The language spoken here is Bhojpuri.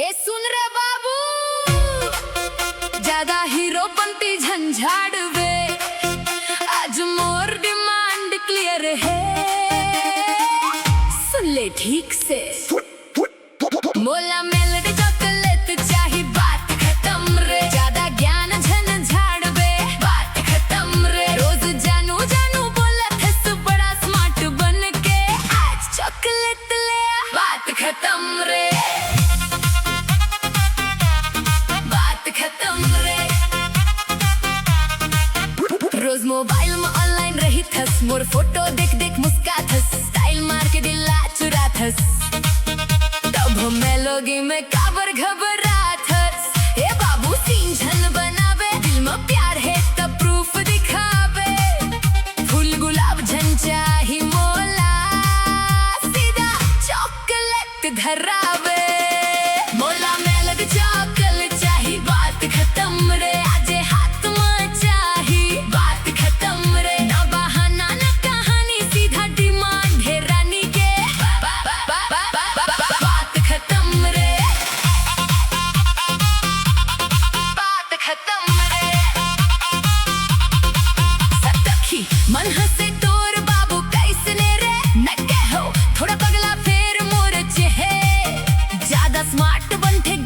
ए सुन रे बाबू, ज्यादा हीरो बनती झंझाड़ वे, आज मोर डिमांड क्लियर है, सुन ले ठीक से। मोला मेलोडी चॉकलेट चाही, बात खत्म रे, ज्यादा ज्ञान झंझाड़ वे, बात खत्म रे। रोज जानू जानू बोलत है बड़ा स्मार्ट बन के, आज चॉकलेट ले, बात खत्म रे, रोज मोबाइल में ऑनलाइन रही थस, मोर फोटो देख देख मुस्का थस, स्टाइल मार के दिला चुरा थस, तब मेलोगी में काबर घबरा थस। ए बाबू सीन झन बनावे, दिल में प्यार है तब प्रूफ दिखावे, फूल गुलाब झन चाही मोला, सीधा चॉकलेट धरावे। मोला मेलोडी चॉकलेट चाही, बात खत्म रे, आजे हाथ में चाही, बात खत्म रे, ना बहाना ना कहानी, सीधा डिमांड है रानी के, बात खत्म रे, बात खत्म रे। सतखी मन हंसे तोर बाबू कैसने रे, न कहो थोड़ा पगला फेर मोर चेहे, ज्यादा स्मार्ट बन थे